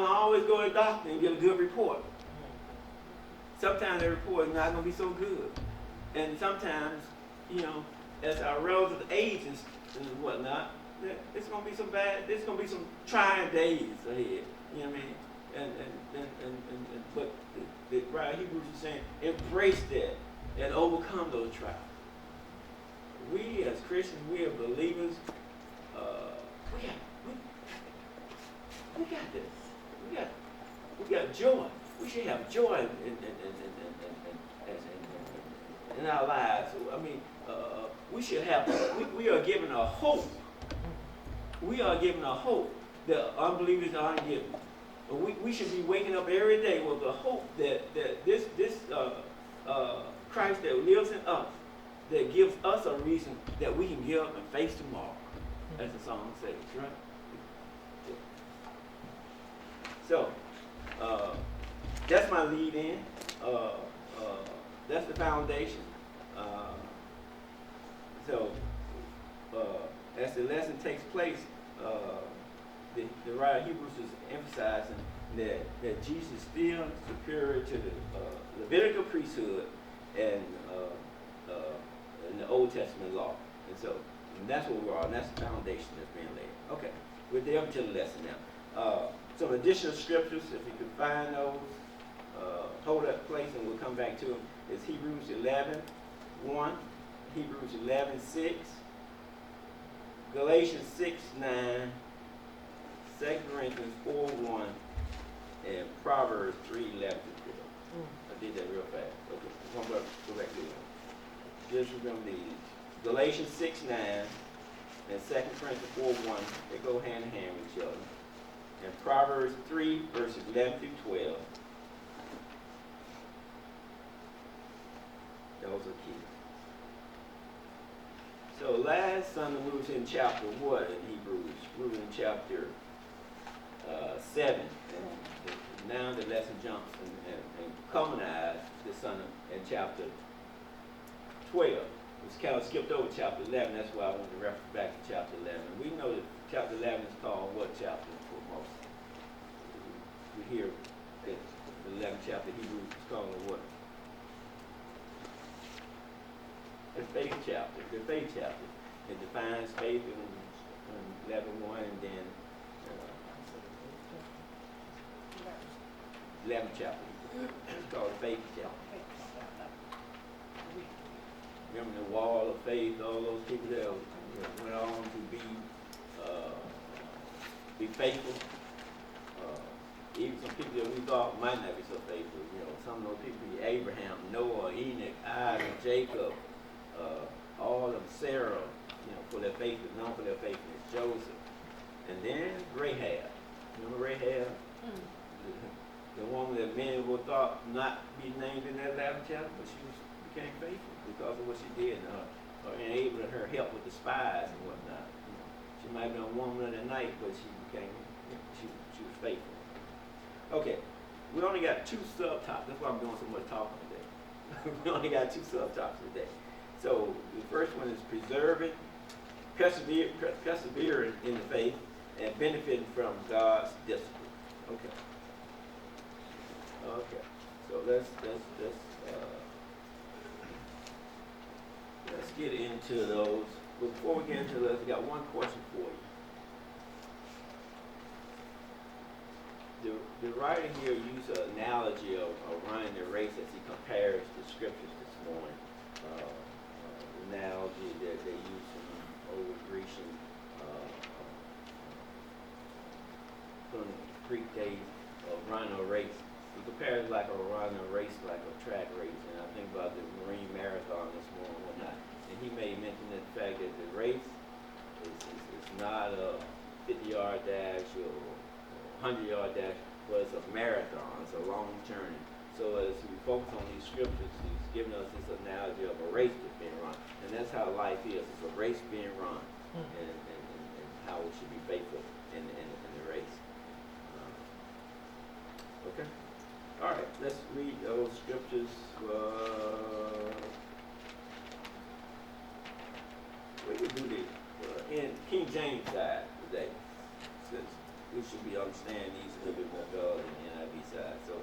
always go to the doctor and get a good report. Sometimes the report is not going to be so good. And sometimes, as our relative ages and whatnot, it's going to be some bad, there's going to be some trying days ahead. You know what I mean? But the writer of Hebrews is saying, embrace that and overcome those trials. We as Christians, we as believers, we got this. We got joy. We should have joy in our lives. I mean, we should have. We are given a hope. We are given a hope that unbelievers aren't given. We should be waking up every day with the hope that this Christ that lives in us, that gives us a reason that we can get up and face tomorrow, as the song says, right? So, that's my lead in. That's the foundation. As the lesson takes place, the writer of Hebrews is emphasizing that Jesus is still superior to the Levitical priesthood and the Old Testament law. And that's what we're on. That's the foundation that's being laid. Okay, we're there to the lesson now. Some additional scriptures, if you can find those, hold that place and we'll come back to them. It's Hebrews 11:1, Hebrews 11:6, Galatians 6:9, 2 Corinthians 4:1, and Proverbs 3:11-12. I did that real fast. Okay, I'm going to go back to it. Just remember these. Galatians 6:9 and 2 Corinthians 4:1, they go hand in hand with each other. And Proverbs 3, verses 11-12. Those are key. So last Sunday we was in chapter what in Hebrews? We were in chapter 7. And now the lesson jumps and culminates this Sunday in chapter 12. It's kind of skipped over chapter 11. That's why I want to refer back to chapter 11. We know that chapter 11 is called what chapter for most? We hear that the 11th chapter of Hebrews is called what? The faith chapter. The faith chapter. It defines faith in 11:1 and then 11th chapter. It's called the faith chapter. Remember the wall of faith, all those people that went on to be faithful. Even some people that we thought might not be so faithful. Some of those people, Abraham, Noah, Enoch, Isaac, Jacob, all of them, Sarah, for their faithfulness, known for their faithfulness, Joseph. And then Rahab. Remember Rahab? The woman that many would thought not be named in that 11th chapter, but she became faithful because of what she did and enabling her help with the spies and whatnot. She might have been a woman of the night, but she was faithful. Okay, we only got 2 subtopics. That's why I'm doing so much talking today. We only got 2 subtopics today. So the first one is persevering in the faith and benefiting from God's discipline. Okay. So let's get into those. Before we get into those, I got one question for you. The writer here used an analogy of running the race as he compares the scriptures this morning. Analogy that they use from old Grecian, from the Greek days of running a race. He compares like running a race like a track race, and I think about the Marine Marathon this morning and whatnot. And he made mention of the fact that the race is not a 50-yard dash or 100-yard dash, but it's a marathon. It's a long journey. So as we focus on these scriptures, he's giving us this analogy of a race that's being run. And that's how life is. It's a race being run. And how we should be faithful in the race. Okay? All right, let's read those scriptures. We can do this in King James side today. It says, we should be understanding these a little bit more thoroughly than the NIV side. So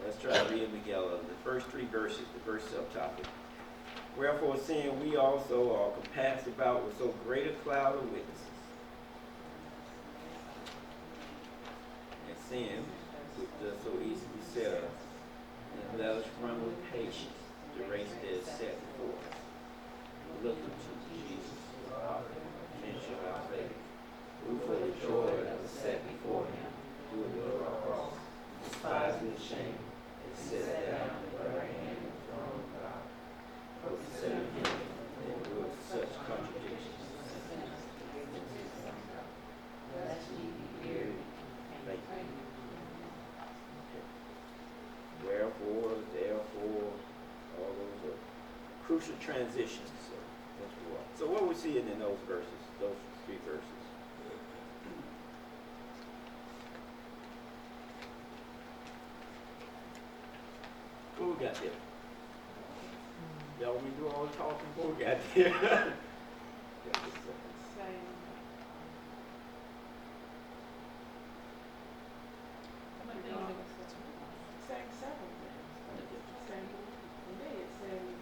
let's try to read them together. The first three verses, the verse subtopic. Wherefore, seeing we also are compassed about with so great a cloud of witnesses, and sin, which does so easily beset us, and let us run with patience the race that is set before us. Look unto Jesus, our finisher of our faith, who for the joy that was set before him, endured our cross, despising the shame, and sat down at the right hand of the throne of God. For consider him that endured such contradictions. Lest ye be weary, faint. Wherefore, therefore, all those are crucial transitions. So what we're seeing in those verses, those three verses. What we got there? Y'all want me to do all the talking? What we got there?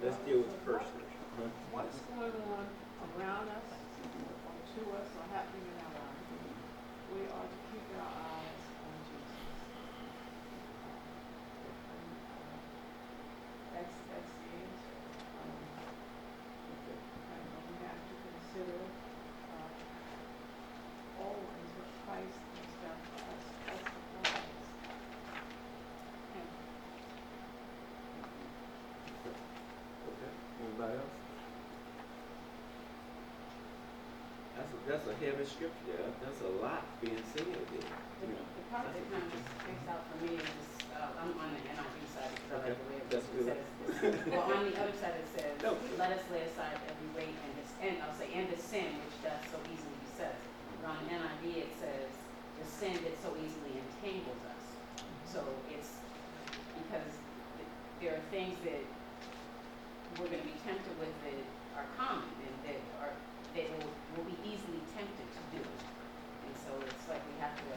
Let's deal with the first verse. What's going on around us, or to us, or happening in our lives, we are to keep our eyes on Jesus. That's the answer. And we have to consider always what Christ has done for us. That's the prize. Anybody else? That's a heavy scripture there. That's a lot being said there. The part that kind of sticks out for me is just, I'm on the NIV side because I like the way it That's good. says. Well, on the other side it says, No. let us lay aside every weight and I'll say, and the sin which does so easily beset us. But on the NIV it says, the sin that so easily entangles us. So it's because there are things that we're going to be tempted with that are common and that will be easily tempted to do. And so it's like we have to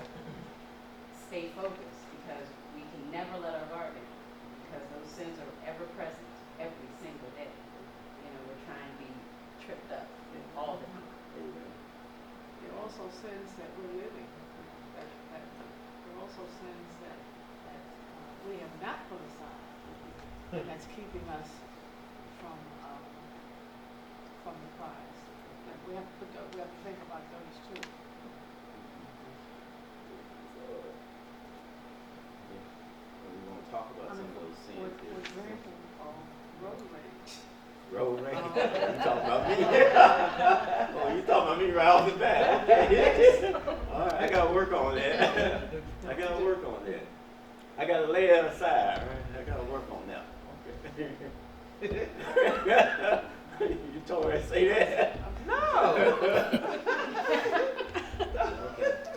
stay focused because we can never let our guard down because those sins are ever present every single day. You know, we're trying to be tripped up all the time. There are also sins that we're living. There are also sins that we have not put aside. And that's keeping us from the prize. And we have to think about those too. We want to talk about some of those sins. For example, road rage. Road rage. You talking about me? Oh, you talking about me right off the bat? Okay. All right, I gotta work on that. I gotta work on that. I gotta lay that aside. Right? I gotta work on that. Okay. You told her to say that? No. Okay.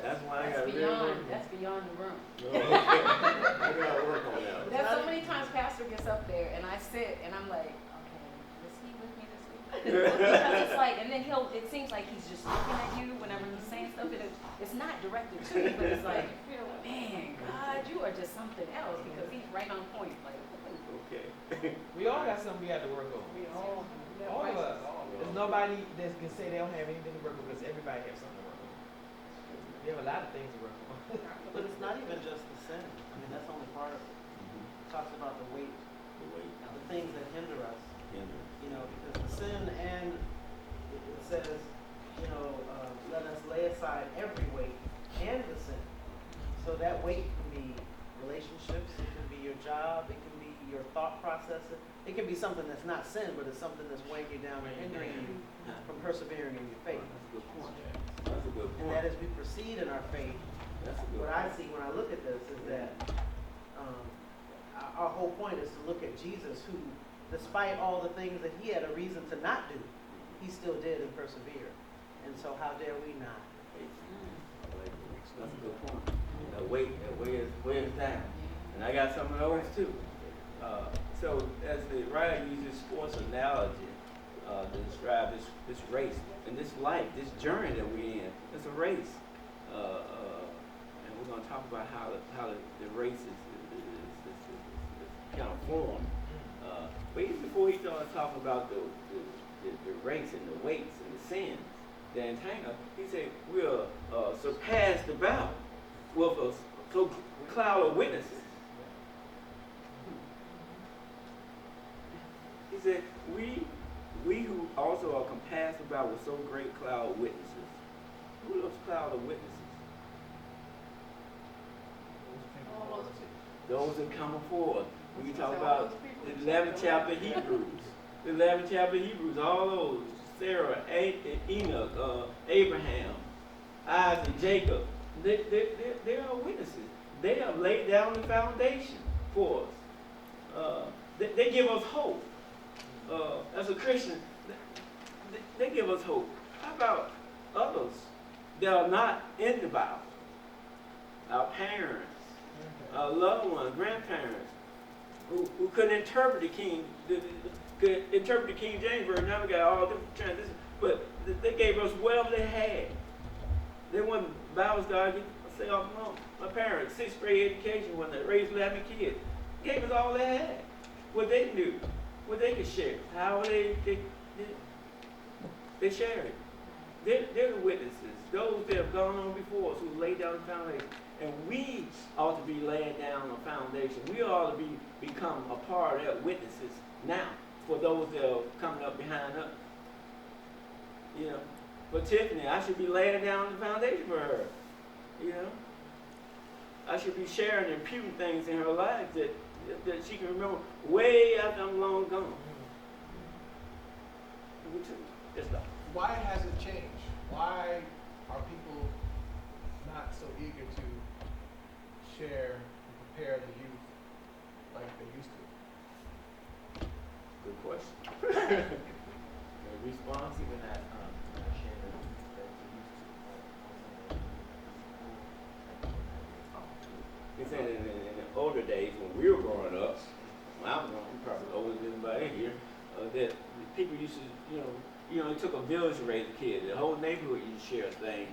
That's why I gotta That's beyond the room. I gotta work on that. There's so many times Pastor gets up there and I sit and I'm like, okay, is he with me this week? Because it's like, and then it seems like he's just looking at you whenever he's saying stuff. And it's not directed to you, but it's like, man, God, you are just something else because he's right on point. Like, Okay. We all got something we have to work on. We all All of us. There's nobody that can say they don't have anything to work on because everybody has something to work on. We have a lot of things to work on. But it's not even just the sin. I mean, that's only part of it. It talks about the weight, the things that hinder us. You know, because the sin and it says, you know, let us lay aside every weight and the sin. So that weight can be relationships, it can be your job, it can be your thought process. It can be something that's not sin, but it's something that's weighing you down and hindering you from persevering in your faith. That's a good point. That's a good point. And that as we proceed in our faith, That's a good what I see when I look at this is that our whole point is to look at Jesus, who, despite all the things that he had a reason to not do, he still did and persevered. And so how dare we not? That's a good point. That weight is down. And I got some of those too. So as the writer uses sports analogy to describe this race and this life, this journey that we're in, it's a race. gonna talk about how the race is kind of formed. But even before he started talking about the race and the weights and the sins that entangle, he said we'll surpass the battle with a cloud of witnesses. He said we who also are compassed about with so great cloud of witnesses. Who are those cloud of witnesses? All those people. Those that come forward. When you talk All about those people the who 11th said chapter of Hebrews, the 11th chapter of Hebrews, all those, Sarah, Enoch, Abraham, Isaac, Jacob, they are witnesses. They have laid down the foundation for us. They give us hope. As a Christian, they give us hope. How about others that are not in the Bible? Our parents, our loved ones, grandparents, who couldn't interpret the King James Version. Now we got all different transitions, but they gave us whatever they had. They weren't Bible scholars. I say off and on. My parents, 6th grade education when they raised 11 kids, gave us all they had, what they knew, what they could share, how they shared it. They're the witnesses, those that have gone on before us, who laid down the foundation. And we ought to be laying down a foundation. We ought to become a part of that witnesses now for those that are coming up behind us. You know, for Tiffany, I should be laying down the foundation for her. You know, I should be sharing and imputing things in her life that she can remember way after I'm long gone. Me too. Just like. Why has it changed? Why are people not so eager to share and prepare the youth like they used to? Good question. The response? Even that, share that we used to. He said in the older days when we were growing up, when I was growing up, probably older than anybody here, that people used to, it took a village to raise a kid. The whole neighborhood used to share things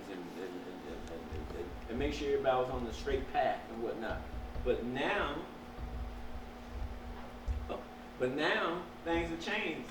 and make sure everybody was on the straight path and whatnot. But now things have changed.